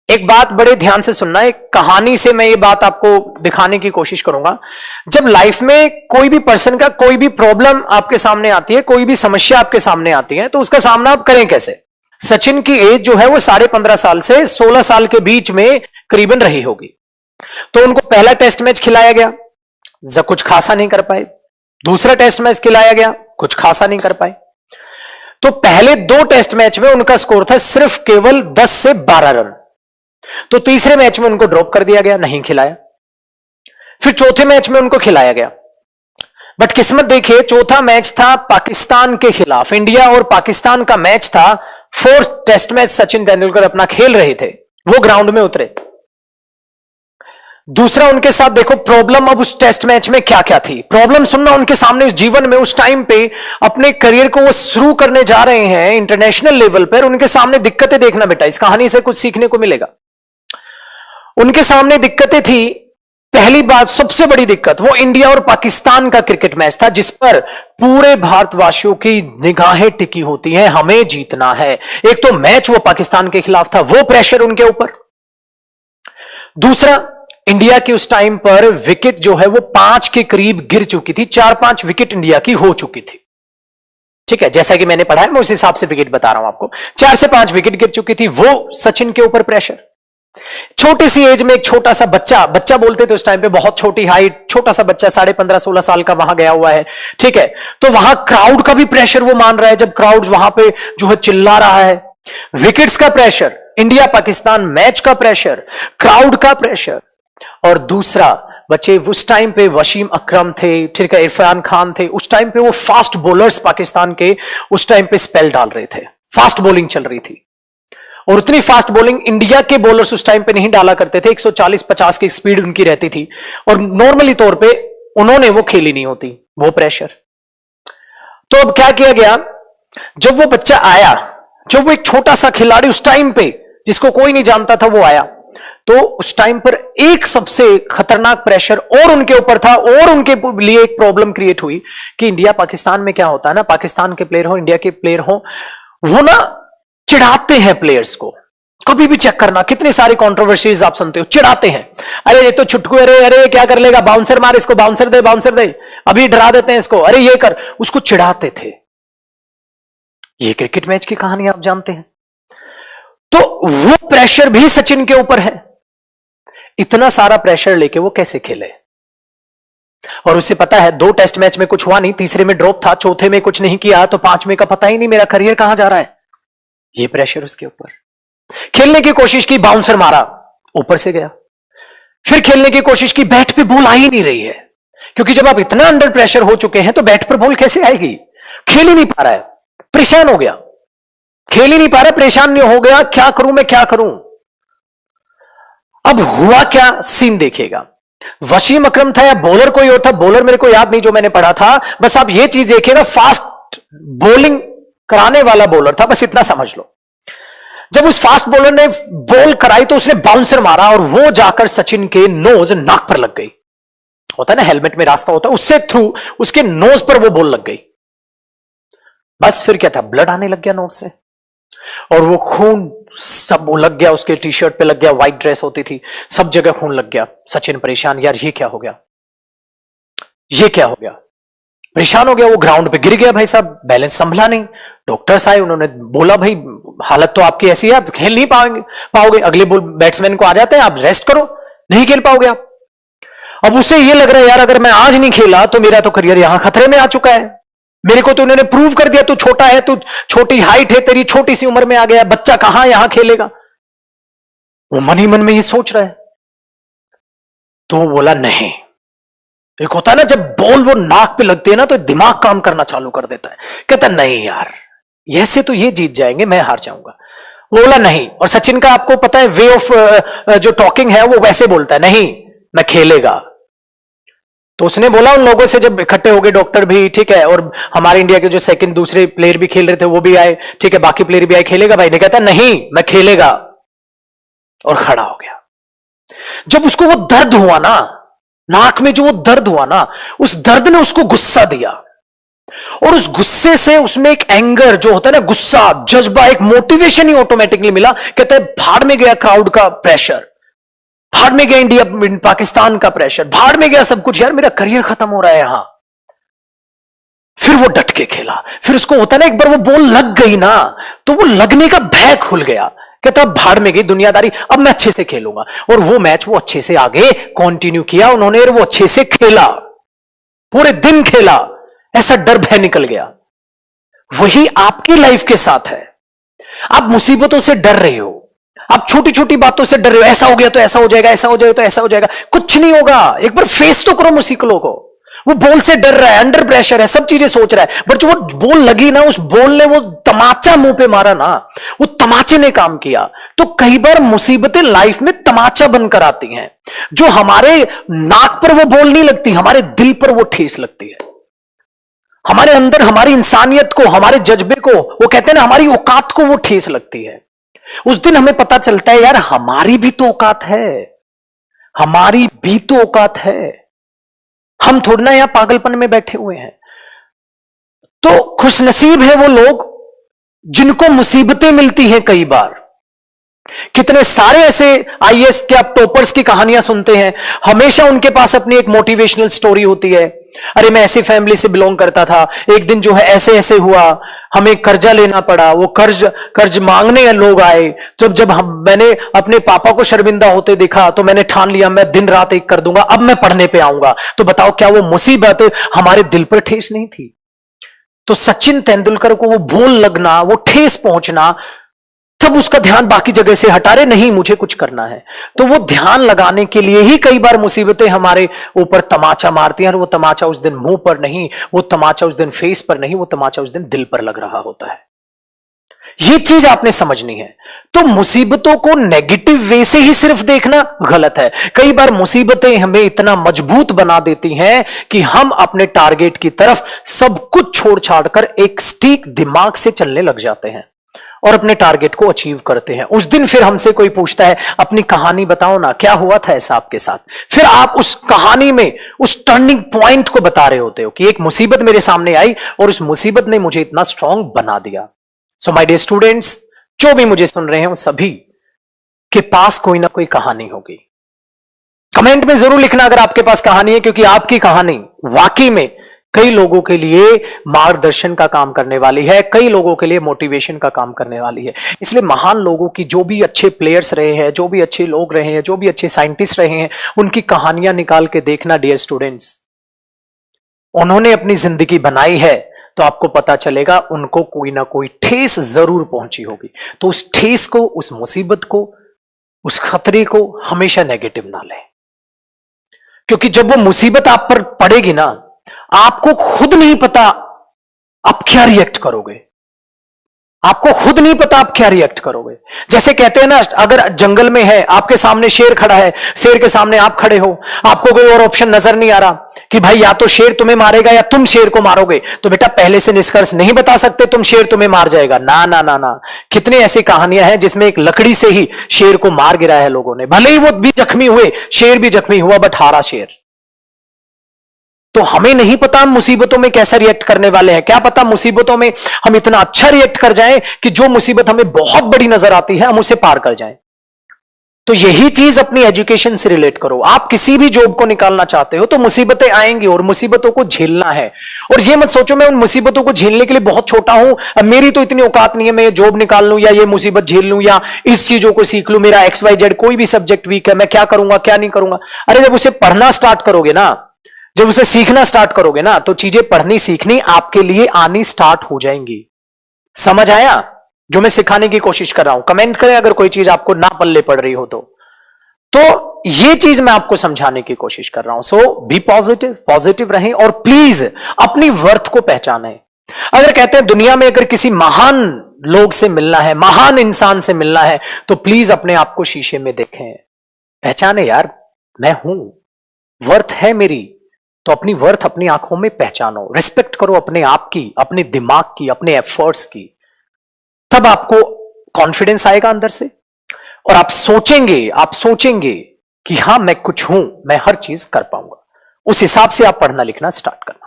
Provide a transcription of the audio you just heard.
एक बात बड़े ध्यान से सुनना, एक कहानी से मैं ये बात आपको दिखाने की कोशिश करूंगा। जब लाइफ में कोई भी पर्सन का कोई भी प्रॉब्लम आपके सामने आती है, कोई भी समस्या आपके सामने आती है, तो उसका सामना आप करें कैसे। सचिन की एज जो है वो 15.5 साल से 16 साल के बीच में करीबन रही होगी। तो उनको पहला टेस्ट मैच खिलाया गया, कुछ खासा नहीं कर पाए। दूसरा टेस्ट मैच खिलाया गया, कुछ खासा नहीं कर पाए। तो पहले 2 टेस्ट मैच में उनका स्कोर था सिर्फ केवल 10 से 12 रन। तो तीसरे मैच में उनको ड्रॉप कर दिया गया, नहीं खिलाया। फिर चौथे मैच में उनको खिलाया गया। बट किस्मत देखिए, चौथा मैच था पाकिस्तान के खिलाफ, इंडिया और पाकिस्तान का मैच था। 4th test match Sachin Tendulkar अपना खेल रहे थे, वो ग्राउंड में उतरे। दूसरा उनके साथ देखो प्रॉब्लम अब उस टेस्ट मैच में क्या क्या थी। प्रॉब्लम सुनना उनके सामने, उस जीवन में उस टाइम पे अपने करियर को वो शुरू करने जा रहे हैं इंटरनेशनल लेवल पर, उनके सामने दिक्कतें देखना बेटा, इस कहानी से कुछ सीखने को मिलेगा। उनके सामने दिक्कतें थी। पहली बात, सबसे बड़ी दिक्कत, वो इंडिया और पाकिस्तान का क्रिकेट मैच था जिस पर पूरे भारतवासियों की निगाहें टिकी होती हैं, हमें जीतना है। एक तो मैच वो पाकिस्तान के खिलाफ था, वो प्रेशर उनके ऊपर। दूसरा, इंडिया की उस टाइम पर विकेट जो है वो 5 के करीब गिर चुकी थी, 4-5 विकेट इंडिया की हो चुकी थी। ठीक है, जैसा कि मैंने पढ़ा है मैं उस हिसाब से विकेट बता रहा हूं आपको। 4 से 5 विकेट गिर चुकी थी, वो सचिन के ऊपर प्रेशर। छोटी सी एज में एक छोटा सा बच्चा बोलते थे उस टाइम पे, बहुत छोटी हाइट, छोटा सा बच्चा 15.5-16 साल का वहां गया हुआ है। ठीक है, तो वहां क्राउड का भी प्रेशर वो मान रहा है, जब क्राउड वहां पे जो है चिल्ला रहा है। विकेट्स का प्रेशर, इंडिया पाकिस्तान मैच का प्रेशर, क्राउड का प्रेशर। और दूसरा, बच्चे उस टाइम पे वसीम अकरम थे, ठीक है, इरफान खान थे। उस टाइम पे वो फास्ट बॉलर्स पाकिस्तान के उस टाइम पे स्पेल डाल रहे थे, फास्ट बॉलिंग चल रही थी। और उतनी फास्ट बॉलिंग इंडिया के बॉलर्स उस टाइम पे नहीं डाला करते थे, 140-50 की स्पीड उनकी रहती थी, और नॉर्मली तौर पे उन्होंने वो खेली नहीं होती, वो प्रेशर। तो अब क्या किया गया, जब वो बच्चा आया, जब वो एक छोटा सा खिलाड़ी उस टाइम पे जिसको कोई नहीं जानता था वो आया, तो उस टाइम पर एक सबसे खतरनाक प्रेशर और उनके ऊपर था, और उनके लिए एक प्रॉब्लम क्रिएट हुई कि इंडिया पाकिस्तान में क्या होता है ना, पाकिस्तान के प्लेयर हो, इंडिया के प्लेयर हो, वो ना चिढ़ाते हैं प्लेयर्स को। कभी भी चेक करना, कितनी सारी कंट्रोवर्सीज आप सुनते हो, चिढ़ाते हैं। अरे ये तो छुटकू, अरे अरे क्या कर लेगा, बाउंसर मार इसको, बाउंसर दे, अभी डरा देते हैं इसको, अरे ये कर, उसको चिढ़ाते थे। ये क्रिकेट मैच की कहानी आप जानते हैं। तो वो प्रेशर भी सचिन के ऊपर है। इतना सारा प्रेशर लेके वो कैसे खेले, और उसे पता है 2 टेस्ट मैच में कुछ हुआ नहीं, तीसरे में ड्रॉप था, चौथे में कुछ नहीं किया, तो 5वें का पता ही नहीं मेरा करियर कहां जा रहा है। ये प्रेशर उसके ऊपर। खेलने की कोशिश की, बाउंसर मारा, ऊपर से गया। फिर खेलने की कोशिश की, बैट पे बॉल आ ही नहीं रही है, क्योंकि जब आप इतना अंडर प्रेशर हो चुके हैं तो बैट पर बॉल कैसे आएगी। खेल ही नहीं पा रहा है, परेशान हो गया, खेल ही नहीं पा रहा, परेशान नहीं हो गया, क्या करूं मैं, क्या करूं। अब हुआ क्या, सीन देखिएगा। वसीम अकरम था या बॉलर कोई और था, बॉलर मेरे को याद नहीं जो मैंने पढ़ा था, बस आप ये चीज देखिएगा, फास्ट बॉलिंग कराने वाला बॉलर था, बस इतना समझ लो। जब उस फास्ट बॉलर ने बॉल कराई तो उसने बाउंसर मारा, और वो जाकर सचिन के नोज, नाक पर लग गई। होता है ना, हेलमेट में रास्ता होता है, उससे थ्रू उसके नोज पर वो बॉल लग गई। बस फिर क्या था, ब्लड आने लग गया नोज से, और वो खून सब लग गया, उसके टी शर्ट पे लग गया, व्हाइट ड्रेस होती थी, सब जगह खून लग गया। सचिन परेशान, यार ये क्या हो गया, ये क्या हो गया, परेशान हो गया। वो ग्राउंड पे गिर गया, भाई साहब बैलेंस संभला नहीं। डॉक्टर्स आए, उन्होंने बोला भाई हालत तो आपकी ऐसी है, आप खेल नहीं पाओगे, अगले बैट्समैन को आ जाते हैं, आप रेस्ट करो, नहीं खेल पाओगे आप। अब उसे ये लग रहा है, यार अगर मैं आज नहीं खेला तो मेरा तो करियर यहां खतरे में आ चुका है। मेरे को तो उन्होंने प्रूव कर दिया, तू छोटा है, तू छोटी हाइट है, तेरी छोटी सी उम्र में आ गया, बच्चा कहां यहां खेलेगा। वो मन ही मन में ये सोच रहा है। तो वो बोला नहीं। एक होता है ना, जब बॉल वो नाक पे लगती है ना तो दिमाग काम करना चालू कर देता है, कहता नहीं यार ऐसे तो ये जीत जाएंगे, मैं हार जाऊंगा। वो बोला नहीं। और सचिन का आपको पता है वे ऑफ जो टॉकिंग है वो वैसे बोलता है, नहीं मैं खेलेगा। तो उसने बोला उन लोगों से, जब इकट्ठे हो गए डॉक्टर भी, ठीक है, और हमारे इंडिया के जो सेकंड दूसरे प्लेयर भी खेल रहे थे वो भी आए, ठीक है, बाकी प्लेयर भी आए, खेलेगा भाई, ने कहता नहीं मैं खेलेगा, और खड़ा हो गया। जब उसको वो दर्द हुआ ना, नाक में जो वो दर्द हुआ ना, उस दर्द ने उसको गुस्सा दिया। और उस गुस्से से उसमें एक एंगर जो होता है ना, गुस्सा, जज्बा, एक मोटिवेशन ही ऑटोमेटिकली मिला। कहते हैं भाड़ में गया क्राउड का प्रेशर, भाड़ में गया इंडिया पाकिस्तान का प्रेशर, भाड़ में गया सब कुछ, यार मेरा करियर खत्म हो रहा है यहां। फिर वो डट के खेला। फिर उसको होता ना, एक बार वो बॉल लग गई ना, तो वो लगने का भय खुल गया। कहता अब भाड़ में गई दुनियादारी, अब मैं अच्छे से खेलूंगा। और वो मैच वो अच्छे से आगे कंटिन्यू किया उन्होंने, और वो अच्छे से खेला, पूरे दिन खेला, ऐसा डर भय निकल गया। वही आपकी लाइफ के साथ है। आप मुसीबतों से डर रहे हो, आप छोटी छोटी बातों से डर रहे हो, ऐसा हो गया तो ऐसा हो जाएगा, ऐसा हो जाएगा तो ऐसा हो जाएगा। कुछ नहीं होगा, एक बार फेस तो करो मुसीबतों को। वो बॉल से डर रहा है, अंडर प्रेशर है, सब चीजें सोच रहा है, बट जो वो बॉल लगी ना, उस बॉल ने वो तमाचा मुंह पे मारा ना, वो तमाचे ने काम किया। तो कई बार मुसीबतें लाइफ में तमाचा बनकर आती हैं। जो हमारे नाक पर वो बॉल नहीं लगती, हमारे दिल पर वो ठेस लगती है, हमारे अंदर, हमारी इंसानियत को, हमारे जज्बे को, वो कहते हैं ना, हमारी औकात को वो ठेस लगती है। उस दिन हमें पता चलता है यार हमारी भी तो औकात है, हमारी भी तो औकात है। हम थोड़ा ना यहां पागलपन में बैठे हुए हैं। तो खुशनसीब है वो लोग जिनको मुसीबतें मिलती हैं। कई बार कितने सारे ऐसे आईएएस के आप टॉपर्स की कहानियां सुनते हैं, हमेशा उनके पास अपनी एक मोटिवेशनल स्टोरी होती है। अरे मैं ऐसी फैमिली से बिलोंग करता था, एक दिन जो है ऐसे ऐसे हुआ, हमें कर्जा लेना पड़ा, वो कर्ज मांगने लोग आए। जब मैंने अपने पापा को शर्मिंदा होते देखा तो मैंने ठान लिया मैं दिन रात एक कर दूंगा, अब मैं पढ़ने पे आऊंगा। तो बताओ क्या वो मुसीबत हमारे दिल पर ठेस नहीं थी? तो सचिन तेंदुलकर को वो बॉल लगना, वो ठेस पहुंचना, तब उसका ध्यान बाकी जगह से हटा रहे, नहीं मुझे कुछ करना है। तो वो ध्यान लगाने के लिए ही कई बार मुसीबतें हमारे ऊपर तमाचा मारती हैं। और वो तमाचा उस दिन मुंह पर नहीं, वो तमाचा उस दिन फेस पर नहीं, वो तमाचा उस दिन दिल पर लग रहा होता है। ये चीज आपने समझनी है। तो मुसीबतों को नेगेटिव वे से ही सिर्फ देखना गलत है। कई बार मुसीबतें हमें इतना मजबूत बना देती हैं कि हम अपने टारगेट की तरफ सब कुछ छोड़ छाड़ कर एक सटीक दिमाग से चलने लग जाते हैं और अपने टारगेट को अचीव करते हैं। उस दिन फिर हमसे कोई पूछता है अपनी कहानी बताओ ना, क्या हुआ था ऐसा आपके साथ? फिर आप उस कहानी में उस टर्निंग पॉइंट को बता रहे होते हो कि एक मुसीबत मेरे सामने आई और उस मुसीबत ने मुझे इतना स्ट्रांग बना दिया। सो माय डियर स्टूडेंट्स, जो भी मुझे सुन रहे हैं उन सभी के पास कोई ना कोई कहानी होगी। कमेंट में जरूर लिखना अगर आपके पास कहानी है, क्योंकि आपकी कहानी वाकई में कई लोगों के लिए मार्गदर्शन का काम करने वाली है, कई लोगों के लिए मोटिवेशन का काम करने वाली है। इसलिए महान लोगों की, जो भी अच्छे प्लेयर्स रहे हैं, जो भी अच्छे लोग रहे हैं, जो भी अच्छे साइंटिस्ट रहे हैं, उनकी कहानियां निकाल के देखना डियर स्टूडेंट्स। उन्होंने अपनी जिंदगी बनाई है तो आपको पता चलेगा उनको कोई ना कोई ठेस जरूर पहुंची होगी। तो उस ठेस को, उस मुसीबत को, उस खतरे को हमेशा नेगेटिव ना लें, क्योंकि जब वो मुसीबत आप पर पड़ेगी ना, आपको खुद नहीं पता आप क्या रिएक्ट करोगे। आपको खुद नहीं पता आप क्या रिएक्ट करोगे। जैसे कहते हैं ना, अगर जंगल में है, आपके सामने शेर खड़ा है, शेर के सामने आप खड़े हो, आपको कोई और ऑप्शन नजर नहीं आ रहा कि भाई या तो शेर तुम्हें मारेगा या तुम शेर को मारोगे, तो बेटा पहले से निष्कर्ष नहीं बता सकते तुम शेर तुम्हें मार जाएगा। ना ना ना ना, कितनी ऐसी कहानियां हैं जिसमें एक लकड़ी से ही शेर को मार गिराया है लोगों ने। भले ही वो भी जख्मी हुए, शेर भी जख्मी हुआ, बट हारा शेर। तो हमें नहीं पता हम मुसीबतों में कैसा रिएक्ट करने वाले हैं। क्या पता मुसीबतों में हम इतना अच्छा रिएक्ट कर जाएं कि जो मुसीबत हमें बहुत बड़ी नजर आती है हम उसे पार कर जाएं। तो यही चीज अपनी एजुकेशन से रिलेट करो। आप किसी भी जॉब को निकालना चाहते हो तो मुसीबतें आएंगी और मुसीबतों को झेलना है। और ये मत सोचो मैं उन मुसीबतों को झेलने के लिए बहुत छोटा हूं, अब मेरी तो इतनी औकात नहीं है मैं ये जॉब निकाल लूं या ये मुसीबत झेल लूं या इस चीजों को सीख लूं, मेरा XYZ कोई भी सब्जेक्ट वीक है, मैं क्या करूंगा क्या नहीं करूंगा। अरे जब उसे पढ़ना स्टार्ट करोगे ना, जब उसे सीखना स्टार्ट करोगे ना, तो चीजें पढ़नी सीखनी आपके लिए आनी स्टार्ट हो जाएंगी। समझ आया जो मैं सिखाने की कोशिश कर रहा हूं? कमेंट करें अगर कोई चीज आपको ना पल्ले पड़ रही हो तो ये चीज मैं आपको समझाने की कोशिश कर रहा हूं। सो बी पॉजिटिव, पॉजिटिव रहें और प्लीज अपनी वर्थ को पहचानें। अगर कहते हैं दुनिया में अगर किसी महान लोग से मिलना है, महान इंसान से मिलना है, तो प्लीज अपने आप को शीशे में देखें, पहचाने यार मैं हूं, वर्थ है मेरी। तो अपनी वर्थ अपनी आंखों में पहचानो, रिस्पेक्ट करो अपने आप की, अपने दिमाग की, अपने एफर्ट्स की। तब आपको कॉन्फिडेंस आएगा अंदर से और आप सोचेंगे कि हां मैं कुछ हूं, मैं हर चीज कर पाऊंगा। उस हिसाब से आप पढ़ना लिखना स्टार्ट करना।